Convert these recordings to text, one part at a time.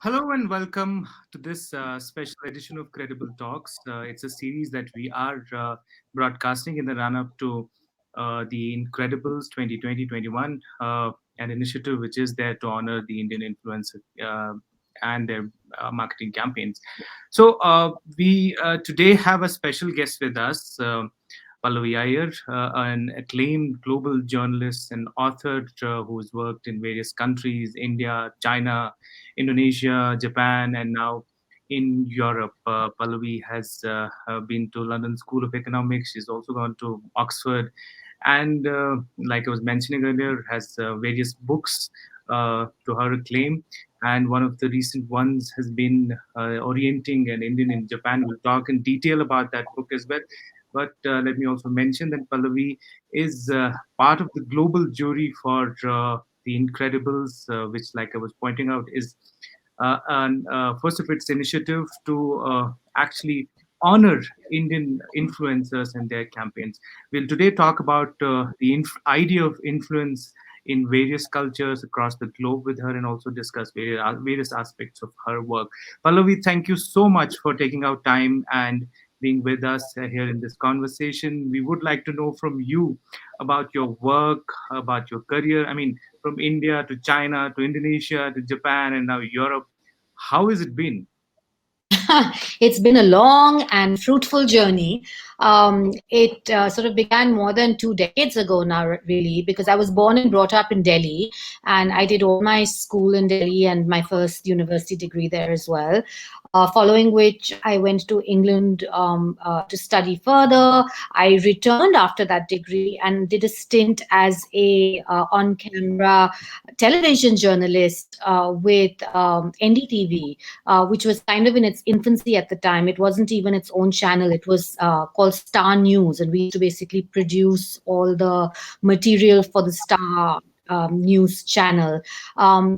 Hello and welcome to this special edition of Credible Talks. It's a series that we are broadcasting in the run up to the Incredibles 2020-21, an initiative which is there to honor the Indian influencer and their marketing campaigns. So, we today have a special guest with us. Pallavi Aiyar, an acclaimed global journalist and author who's worked in various countries, India, China, Indonesia, Japan, and now in Europe. Pallavi has been to London School of Economics. She's also gone to Oxford, and like I was mentioning earlier, has various books to her acclaim. And one of the recent ones has been Orienting and Indian in Japan. We'll talk in detail about that book as well. But let me also mention that Pallavi is part of the global jury for The Incredibles, which, like I was pointing out, is an first of its initiative to actually honor Indian influencers and their campaigns. We'll today talk about the idea of influence in various cultures across the globe with her and also discuss various aspects of her work. Pallavi, thank you so much for taking out time and being with us here in this conversation. We would like to know from you about your work, about your career. I mean, from India to China to Indonesia to Japan and now Europe. How has it been? It's been a long and fruitful journey. It sort of began more than 2 decades ago now, really, because I was born and brought up in Delhi, and I did all my school in Delhi and my first university degree there as well. Following which, I went to England to study further. I returned after that degree and did a stint as a on-camera television journalist with NDTV, which was kind of in its infancy at the time. It wasn't even its own channel. It was called Star News, and we used to basically produce all the material for the Star news channel.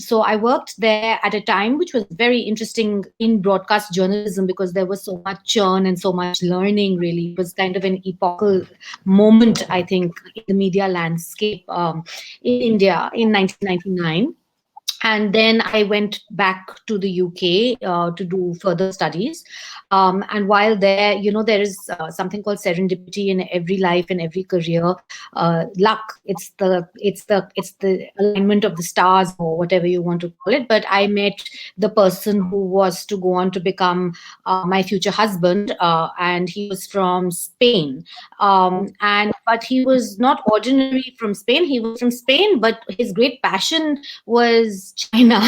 So I worked there at a time which was very interesting in broadcast journalism because there was so much churn and so much learning, really. It was kind of an epochal moment, I think, in the media landscape in India in 1999. And then I went back to the UK to do further studies. And while there, there is something called serendipity in every life and every career. Luck, it's the alignment of the stars or whatever you want to call it. But I met the person who was to go on to become my future husband, and he was from Spain. And but he was not ordinary from Spain. He was from Spain, but his great passion was China,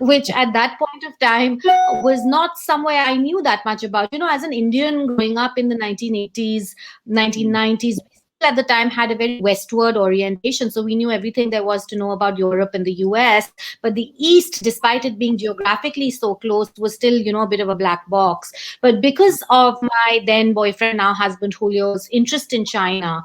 which at that point of time was not somewhere I knew that much about. As an Indian growing up in the 1980s, 1990s, we still at the time had a very westward orientation. So we knew everything there was to know about Europe and the US. But the East, despite it being geographically so close, was still, a bit of a black box. But because of my then boyfriend, now husband Julio's interest in China,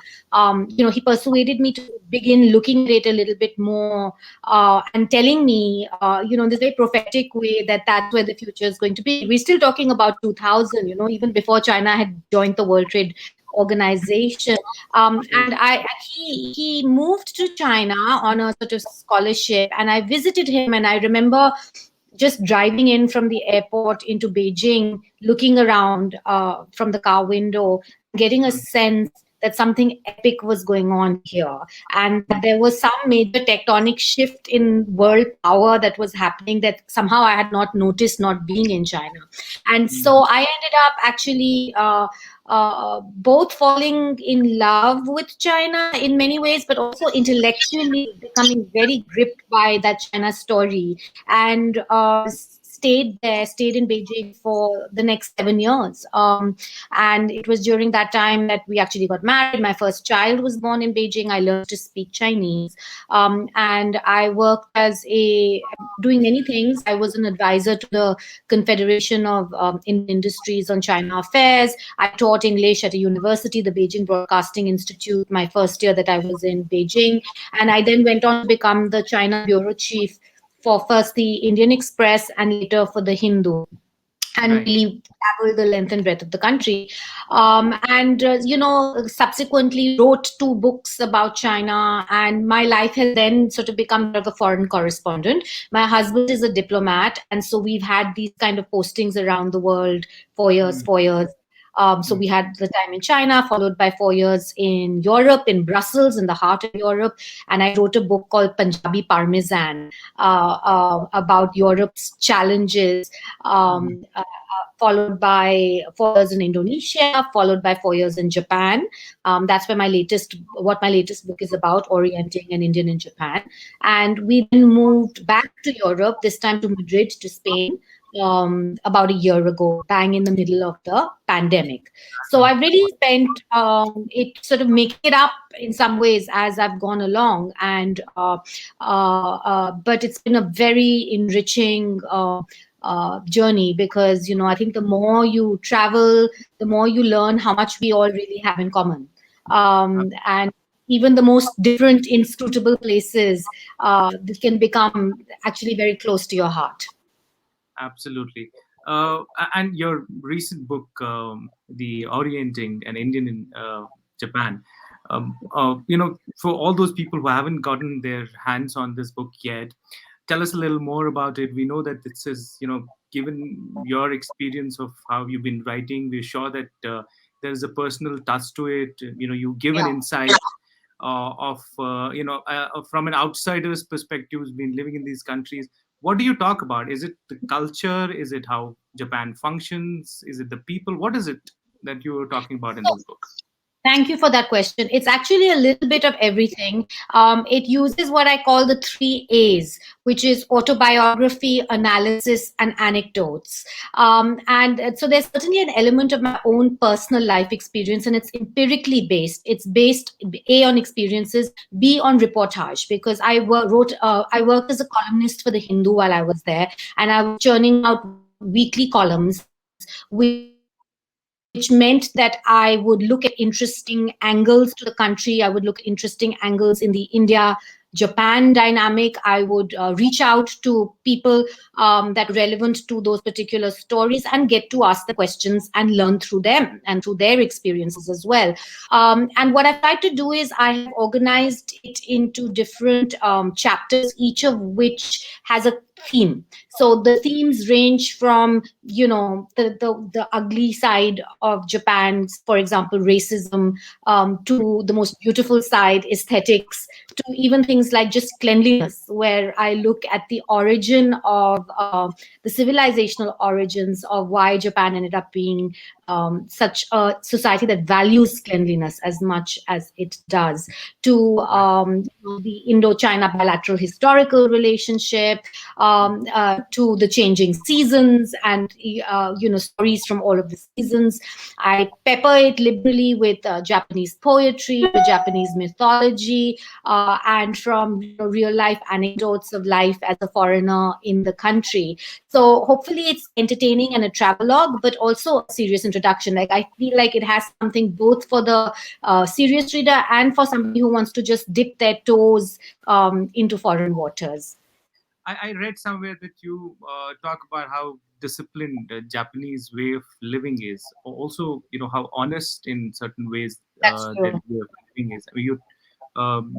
he persuaded me to begin looking at it a little bit more and telling me, in this very prophetic way that that's where the future is going to be. We're still talking about 2000, even before China had joined the World Trade Organization. And he moved to China on a sort of scholarship, and I visited him, and I remember just driving in from the airport into Beijing, looking around from the car window, getting a sense that something epic was going on here, and that there was some major tectonic shift in world power that was happening that somehow I had not noticed, not being in China. And so I ended up actually both falling in love with China in many ways, but also intellectually becoming very gripped by that China story, and stayed in Beijing for the next 7 years. And it was during that time that we actually got married. My first child was born in Beijing. I learned to speak Chinese. And I worked doing many things. I was an advisor to the Confederation of Indian Industries on China Affairs. I taught English at a university, the Beijing Broadcasting Institute, my first year that I was in Beijing. And I then went on to become the China bureau chief for first the Indian Express and later for the Hindu. and Right. really traveled the length and breadth of the country. And, subsequently wrote two books about China. And my life has then sort of become that of a foreign correspondent. My husband is a diplomat. And so we've had these kind of postings around the world for years, Mm, 4 years. So mm, we had the time in China, followed by 4 years in Europe, in Brussels, in the heart of Europe. And I wrote a book called Punjabi Parmesan about Europe's challenges. mm. Followed by 4 years in Indonesia, followed by 4 years in Japan. That's where what my latest book is about, Orienting and Indian in Japan. And we then moved back to Europe, this time to Madrid, to Spain, about a year ago, bang in the middle of the pandemic. So I've really spent it sort of making it up in some ways as I've gone along, but it's been a very enriching journey, because I think the more you travel, the more you learn how much we all really have in common. And even the most different, inscrutable places, this can become actually very close to your heart. Absolutely. And your recent book, The Orienting and Indian in Japan, for all those people who haven't gotten their hands on this book yet, tell us a little more about it. We know that this is, given your experience of how you've been writing, we're sure that there's a personal touch to it. You give an Yeah. insight of from an outsider's perspective who's been living in these countries. What do you talk about? Is it the culture? Is it how Japan functions? Is it the people? What is it that you were talking about in this book? Thank you for that question. It's actually a little bit of everything. It uses what I call the three A's, which is autobiography, analysis, and anecdotes. And so there's certainly an element of my own personal life experience, and it's empirically based. It's based A on experiences, B on reportage, because I worked as a columnist for the Hindu while I was there, and I was churning out weekly columns, which meant that I would look at interesting angles to the country. I would look at interesting angles in the India Japan dynamic. I would reach out to people that were relevant to those particular stories and get to ask the questions and learn through them and through their experiences as well. And what I've tried to do is I have organized it into different chapters, each of which has a theme. So the themes range from, the ugly side of Japan's, for example, racism, to the most beautiful side, aesthetics, to even things like just cleanliness, where I look at the origin of the civilizational origins of why Japan ended up being such a society that values cleanliness as much as it does, to the Indo-China bilateral historical relationship, to the changing seasons and stories from all of the seasons. I pepper it liberally with Japanese poetry, with Japanese mythology, and from real life anecdotes of life as a foreigner in the country. So hopefully it's entertaining and a travelogue, but also a serious introduction. Like, I feel like it has something both for the serious reader and for somebody who wants to just dip their toes into foreign waters. I read somewhere that you talk about how disciplined the Japanese way of living is. Also, how honest in certain ways That's their true. way of living is. I mean,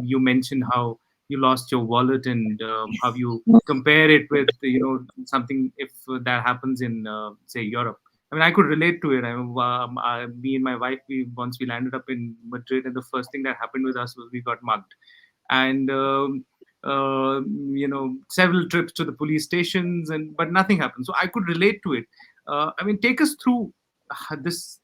you mentioned how you lost your wallet and how you compare it with something if that happens in say Europe. I mean, I could relate to it. Me and my wife, once we landed up in Madrid, and the first thing that happened with us was we got mugged, and several trips to the police stations, and but nothing happened. So I could relate to it. I mean, take us through this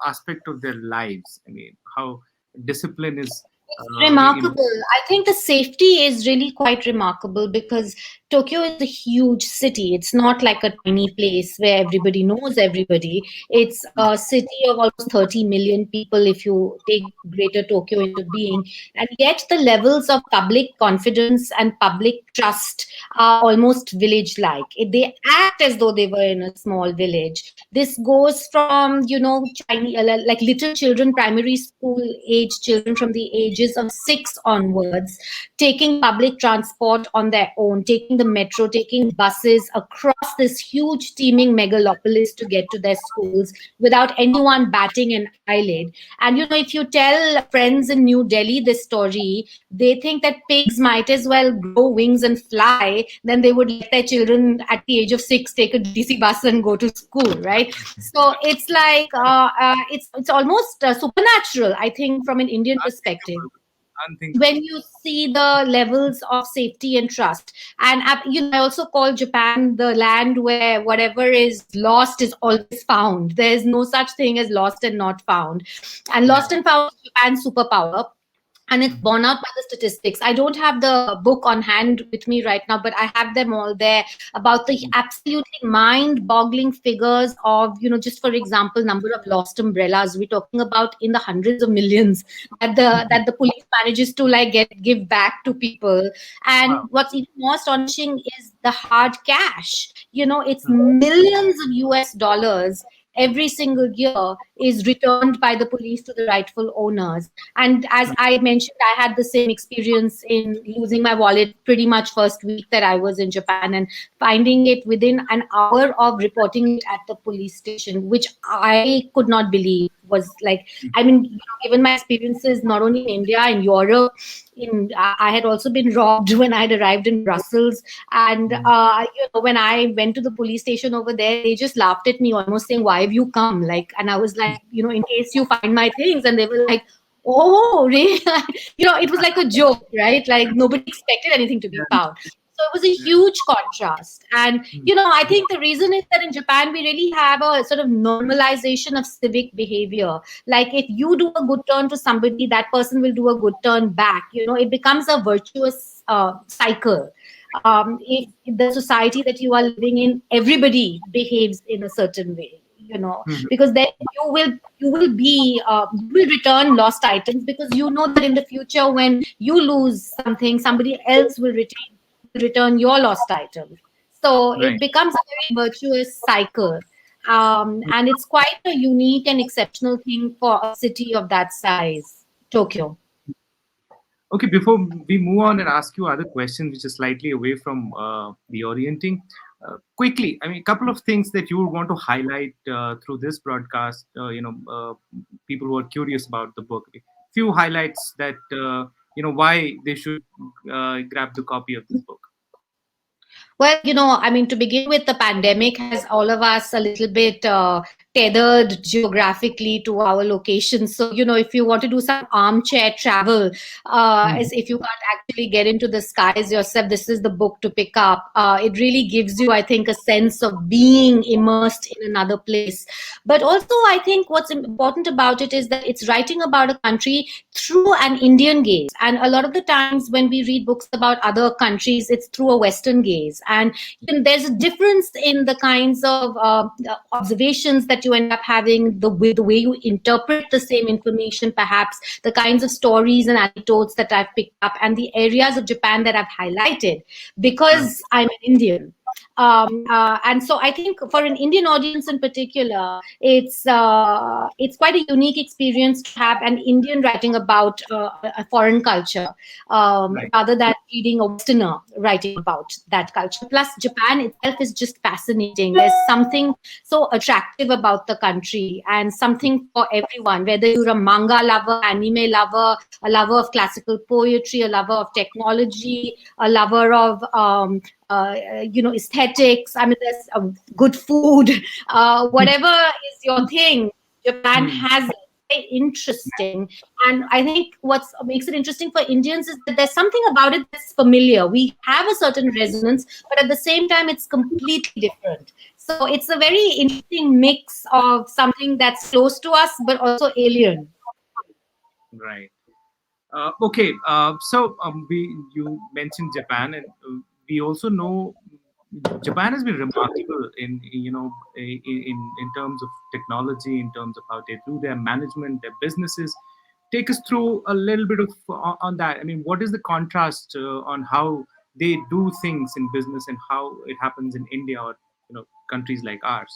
aspect of their lives. I mean, how discipline is. Uh, you know, Remarkable. I think the safety is really quite remarkable, because Tokyo is a huge city. It's not like a tiny place where everybody knows everybody. It's a city of almost 30 million people if you take Greater Tokyo into being. And yet the levels of public confidence and public trust are almost village like. They act as though they were in a small village. This goes from, Chinese, like little children, primary school age children from the age ages of 6 onwards, taking public transport on their own, taking the metro, taking buses across this huge teeming megalopolis to get to their schools without anyone batting an eyelid. And if you tell friends in New Delhi this story, they think that pigs might as well grow wings and fly, then they would let their children at the age of 6 take a DTC bus and go to school, right? So it's like it's almost supernatural, I think, from an Indian perspective, Unthinkable. when Unthinkable. you see the levels of safety and trust. And I also call Japan the land where whatever is lost is always found. There's no such thing as lost and not found, and Yeah. lost and found is Japan's superpower, and it's Mhm. borne out by the statistics. I don't have the book on hand with me right now, but I have them all there, about the absolutely mind-boggling figures of, just for example, number of lost umbrellas. We're talking about in the hundreds of millions that the police manages to like give back to people. And Wow. what's even more astonishing is the hard cash. It's Mhm. millions of US dollars every single year is returned by the police to the rightful owners. And as I mentioned, I had the same experience in losing my wallet pretty much first week that I was in Japan, and finding it within an hour of reporting it at the police station, which I could not believe was like, I mean, given my experiences not only in India, in Europe, I had also been robbed when I had arrived in Brussels. And Mhm. when I went to the police station over there, they just laughed at me, almost saying, "Why have you come?" Like, and I was like, in case you find my things. And they were like, "Oh, really?" It was like a joke, right? Like nobody expected anything to be Yeah. found. So it was a Yeah. huge contrast. And, Mhm. I think the reason is that in Japan, we really have a sort of normalization of civic behavior. Like if you do a good turn to somebody, that person will do a good turn back. It becomes a virtuous cycle. If the society that you are living in, everybody behaves in a certain way, Mhm. because then you will return lost items, because you know that in the future when you lose something, somebody else will return your lost items. So it Right. becomes a very virtuous cycle. And it's quite a unique and exceptional thing for a city of that size, Tokyo. Okay, before we move on and ask you other questions, which is slightly away from the orienting, quickly, I mean, a couple of things that you would want to highlight through this broadcast, people who are curious about the book. Few highlights that, why they should grab the copy of this book. Well, I mean, to begin with, the pandemic has all of us a little bit tethered geographically to our locations. So, if you want to do some armchair travel, Mhm. as if you can't actually get into the skies yourself, this is the book to pick up. It really gives you, I think, a sense of being immersed in another place. But also, I think what's important about it is that it's writing about a country through an Indian gaze. And a lot of the times when we read books about other countries, it's through a Western gaze. And there's a difference in the kinds of observations that you end up having, the way you interpret the same information, perhaps the kinds of stories and anecdotes that I've picked up, and the areas of Japan that I've highlighted, Right. because I'm an Indian. And so I think for an Indian audience in particular, it's quite a unique experience to have an Indian writing about a foreign culture, Right. rather than reading a Westerner writing about that culture. Plus, Japan itself is just fascinating. There's something so attractive about the country, and something for everyone, whether you're a manga lover, anime lover, a lover of classical poetry, a lover of technology, a lover of aesthetics. I mean, there's good food, whatever is your thing. Japan Hmm. has it. Very interesting. And I think what makes it interesting for Indians is that there's something about it that's familiar. We have a certain resonance, but at the same time, it's completely different. So it's a very interesting mix of something that's close to us, but also alien. Right. Okay. You mentioned Japan, and we also know Japan has been remarkable in in terms of technology, in terms of how they do their management, their businesses. Take us through a little bit of on that. I mean, what is the contrast on how they do things in business and how it happens in India or countries like ours?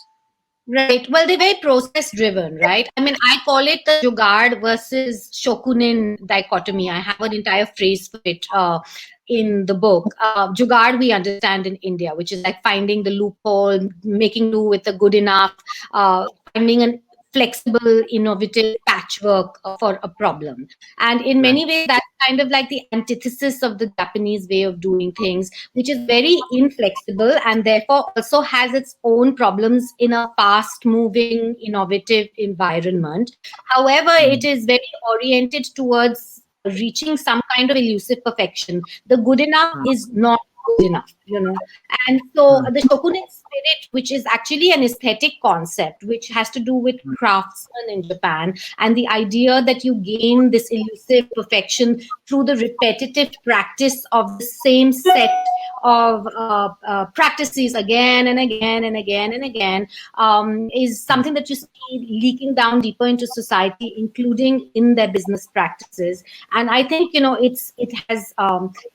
Right. Well, they're very process driven, right? I mean, I call it the Jugaad versus Shokunin dichotomy. I have an entire phrase for it in the book. Jugaad we understand in India, which is like finding the loophole, making do with the good enough, finding an flexible, innovative patchwork for a problem. And in Right. many ways, that's kind of like the antithesis of the Japanese way of doing things, which is very inflexible and therefore also has its own problems in a fast moving, innovative environment. However, it Mm. is very oriented towards reaching some kind of elusive perfection. The good enough Mm. is not good enough, you know. And so Mm. the shokunin spirit, which is actually an aesthetic concept, which has to do with Mm. craftsmen in Japan, and the idea that you gain this elusive perfection through the repetitive practice of the same set of practices again and again and again and again, is Mm. something that you see leaking down deeper into society, including in their business practices. And I think, you know, it has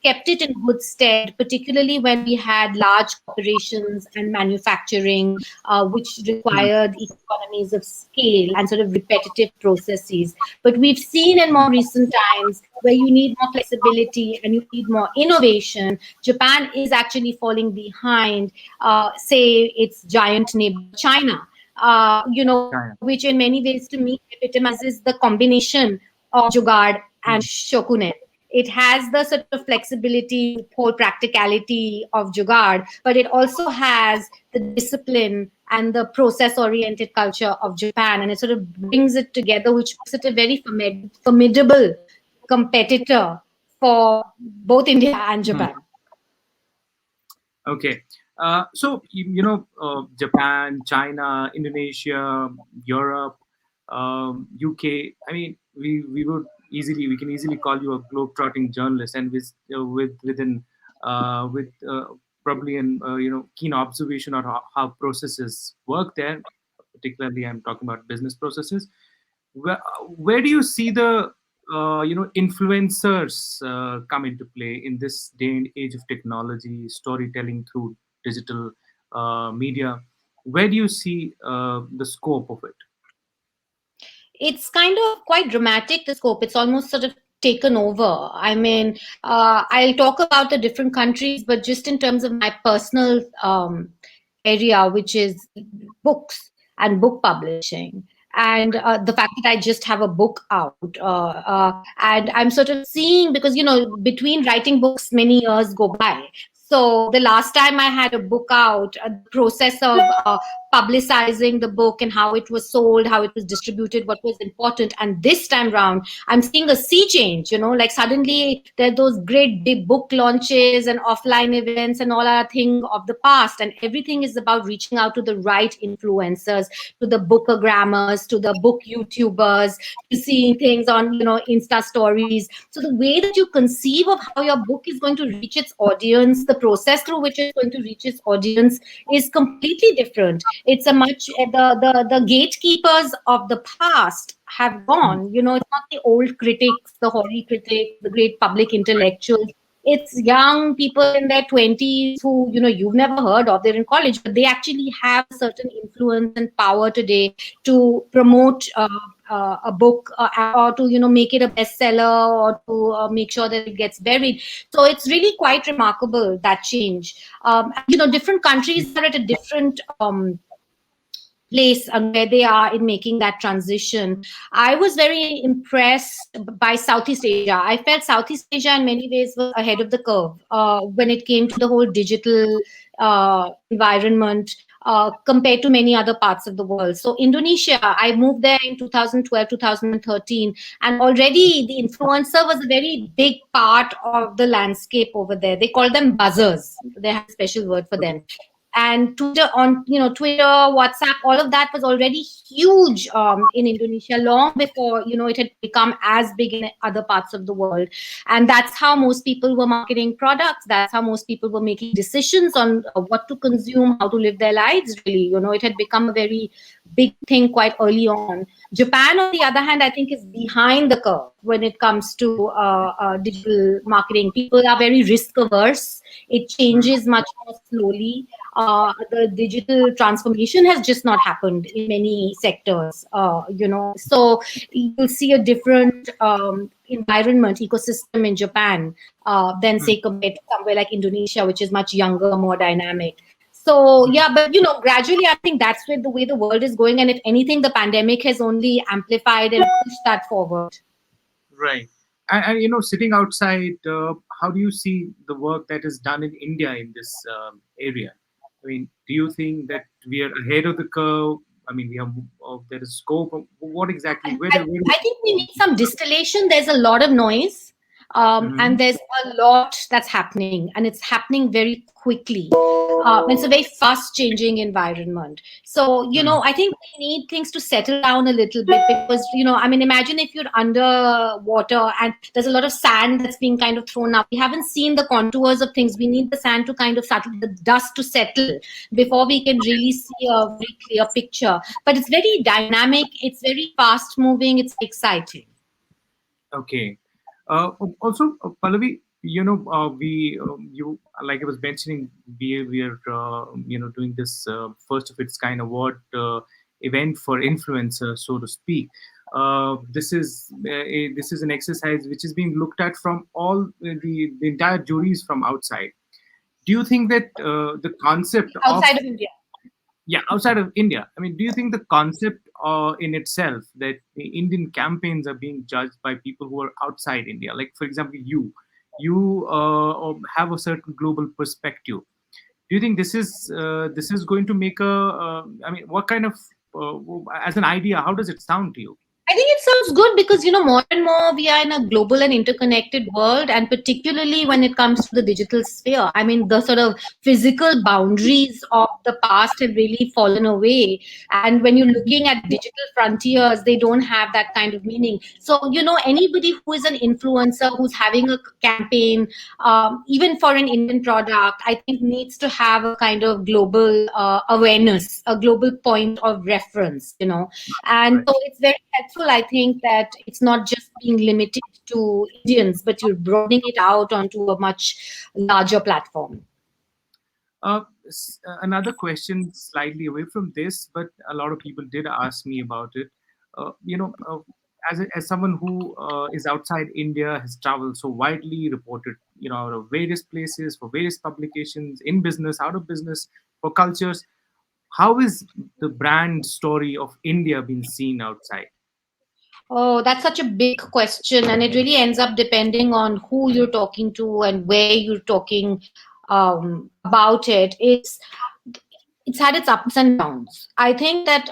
kept it in good stead, particularly when we had large corporations and manufacturing, which Mm. required economies of scale and sort of repetitive processes. But we've seen in more recent times where you need more flexibility and you need more innovation. Japan is actually falling behind, say, its giant neighbor, China. Yeah. Which in many ways to me epitomizes the combination of Jugaad and Mm. Shokunen. It has the sort of flexibility, whole practicality of Jugaad, but it also has the discipline and the process oriented culture of Japan. And it sort of brings it together, which makes it a very formidable competitor for both India and Mm. Japan. Okay. So Japan, China, Indonesia, Europe, UK. I mean, we can easily call you a globe-trotting journalist, and with probably an keen observation on how processes work there. Particularly, I'm talking about business processes. Where do you see the influencers come into play in this day and age of technology, storytelling through digital media? Where do you see the scope of it? It's kind of quite dramatic, the scope. It's almost sort of taken over. I mean, I'll talk about the different countries, but just in terms of my personal area, which is books and book publishing. And the fact that I just have a book out, and I'm sort of seeing, because you know, between writing books, many years go by. So the last time I had a book out, the process of publicizing the book and how it was sold, how it was distributed, what was important. And this time round, I'm seeing a sea change, you know, like suddenly there are those great big book launches and offline events and all are a thing of the past. And everything is about reaching out to the right influencers, to the bookogrammers, to the book YouTubers, to seeing things on, you know, Insta stories. So the way that you conceive of how your book is going to reach its audience, the process through which it's going to reach its audience is completely different. It's a much the gatekeepers of the past have Mm. gone. You know, it's not the old critics, the hoary critics, the great public Right. intellectuals. It's young people in their 20s who, you know, you've never heard of. They're in college, but they actually have a certain influence and power today to promote a book, or to, you know, make it a bestseller, or to make sure that it gets buried. So it's really quite remarkable, that change. And, you know, different countries are at a different place and where they are in making that transition. I was very impressed by Southeast Asia. I felt Southeast Asia in many ways was ahead of the curve when it came to the whole digital environment. Compared to many other parts of the world. So, Indonesia, I moved there in 2012, 2013, and already the influencer was a very big part of the landscape over there. They call them buzzers, they have a special word for Okay. them. And Twitter, WhatsApp, all of that was already huge in Indonesia long before, you know, it had become as big in other parts of the world. And that's how most people were marketing products. That's how most people were making decisions on what to consume, how to live their lives. Really, you know, it had become a very big thing quite early on. Japan, on the other hand, I think is behind the curve when it comes to digital marketing. People are very risk averse. It Mm. changes much more slowly. The digital transformation has just not happened in many sectors. So you'll see a different environment, ecosystem in Japan than Hmm. say compared to somewhere like Indonesia, which is much younger, more dynamic. So Hmm. yeah, but gradually I think that's where the way the world is going, and if anything, the pandemic has only amplified and pushed that forward. Right. And sitting outside, how do you see the work that is done in India in this area? I mean, do you think that we are ahead of the curve? I mean, we have there is scope. What exactly? I, Where I, do where do I think we need some distillation. There's a lot of noise, and Mhm. there's a lot that's happening, and it's happening very quickly. It's a very fast changing environment. So, Hmm. I think we need things to settle down a little bit because, I mean, imagine if you're underwater and there's a lot of sand that's being kind of thrown up. We haven't seen the contours of things. We need the sand to kind of settle, the dust to settle before we can really see a very clear picture. But it's very dynamic, it's very fast moving, it's exciting. Okay. Also, Pallavi, you like I was mentioning, we are doing this first of its kind award event for influencers, so to speak. This is an exercise which is being looked at from all the entire juries from outside. Do you think that the concept of Outside of India. yeah, outside of India, I mean, do you think the concept in itself that the Indian campaigns are being judged by people who are outside India, like for example, you have a certain global perspective. Do you think this is going to make a I mean, what kind of as an idea, how does it sound to you? I think it sounds good because, more and more we are in a global and interconnected world, and particularly when it comes to the digital sphere. I mean, the sort of physical boundaries of the past have really fallen away. And when you're looking at digital frontiers, they don't have that kind of meaning. So, anybody who is an influencer who's having a campaign, even for an Indian product, I think needs to have a kind of global awareness, a global point of reference. And Right. so it's very helpful, I think, that it's not just being limited to Indians, but you're broadening it out onto a much larger platform. Another question, slightly away from this, but a lot of people did ask me about it. As someone who is outside India, has traveled so widely, reported out of various places for various publications, in business, out of business, for cultures. How is the brand story of India being seen outside? Oh, that's such a big question, and it really ends up depending on who you're talking to and where you're talking about it. It's had its ups and downs. I think that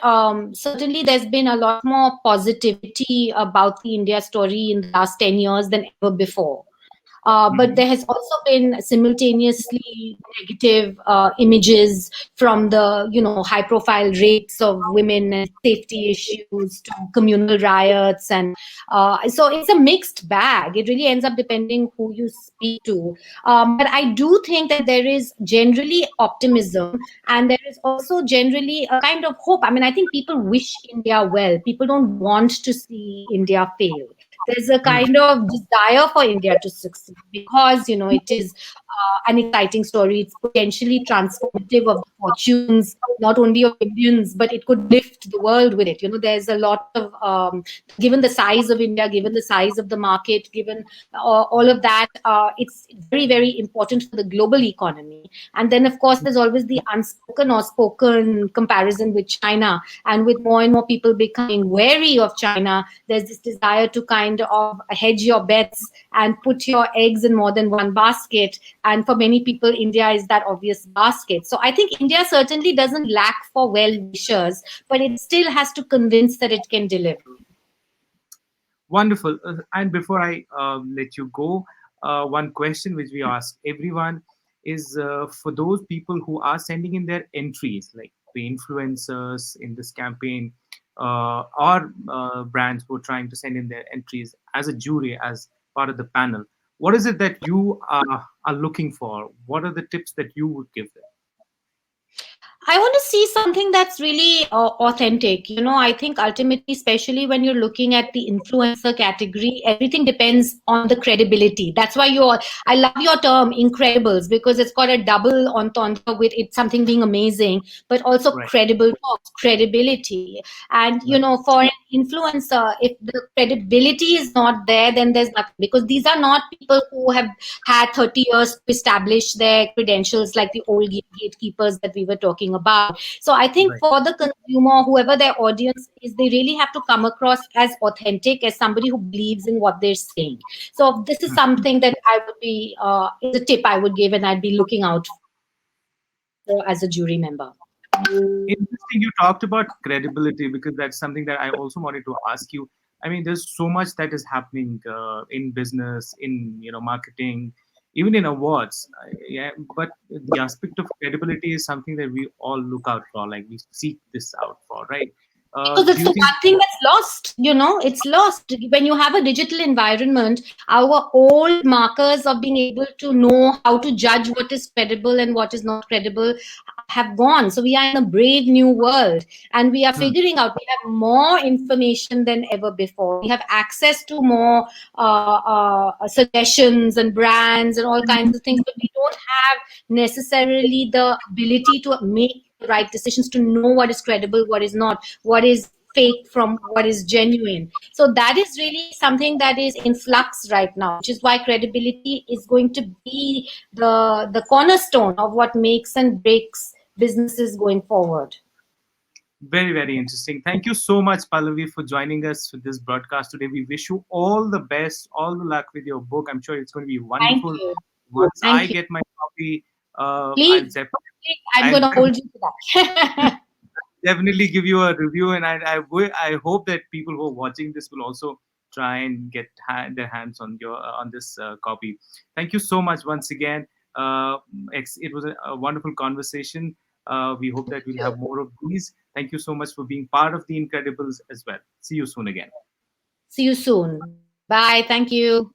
certainly there's been a lot more positivity about the India story in the last 10 years than ever before. But Mhm. there has also been simultaneously negative images from the high profile rapes of women and safety issues to communal riots, and so it's a mixed bag. It really ends up depending who you speak to. But I do think that there is generally optimism, and there is also generally a kind of hope. I mean, I think people wish India well. People don't want to see India fail. There's a Mm. kind of desire for India to succeed because it is an exciting story. It's potentially transformative of the fortunes not only of Indians, but it could lift the world with it. There's a lot of given the size of India, given the size of the market, given all of that, it's very very important for the global economy. And then of course there's always the unspoken or spoken comparison with China, and with more and more people becoming wary of China, there's this desire to kind of hedge your bets and put your eggs in more than one basket. And for many people, India is that obvious basket. So I think India certainly doesn't lack for well wishers, but it still has to convince that it can deliver. Wonderful. And before I let you go, one question which we ask everyone is for those people who are sending in their entries, like the influencers in this campaign, or brands who are trying to send in their entries as a jury, as part of the panel. What is it that you are looking for? What are the tips that you would give them? I want to see something that's really authentic. I think ultimately, especially when you're looking at the influencer category, everything depends on the credibility. That's why I love your term incredibles, because it's got a double entendre with it, something being amazing, but also Right, credible talks, credibility. And, right, for an influencer, if the credibility is not there, then there's nothing, because these are not people who have had 30 years to establish their credentials like the old gatekeepers that we were talking about. So I think right. for the consumer, whoever their audience is, they really have to come across as authentic, as somebody who believes in what they're saying. So this is Hmm. something that I would be, is a tip I would give, and I'd be looking out for as a jury member. Interesting. You talked about credibility because that's something that I also wanted to ask you. I mean, there's so much that is happening in business, in marketing, even in awards. Yeah, but the aspect of credibility is something that we all look out for. Like we seek this out for, right? Because Do it's you the think? one thing that's lost. It's lost when you have a digital environment. Our old markers of being able to know how to judge what is credible and what is not credible have gone. So we are in a brave new world, and we are Hmm, figuring out, we have more information than ever before. We have access to more suggestions and brands and all kinds of things, but we don't have necessarily the ability to make the right decisions, to know what is credible, what is not, what is fake from what is genuine. So that is really something that is in flux right now, which is why credibility is going to be the cornerstone of what makes and breaks businesses going forward. very, very interesting. Thank you so much, Pallavi, for joining us for this broadcast today. We wish you all the best, all the luck with your book. I'm sure it's going to be Thank wonderful. you. Once I Thank you. get my copy, I'll Please, please, I'm I'll going to hold you to that. definitely give you a review, and I hope that people who are watching this will also try and get their hands on on this copy. Thank you so much once again. It was a wonderful conversation. We hope that we'll have more of these. Thank you so much for being part of the Incredibles as well. See you soon again. See you soon. Bye. Thank you.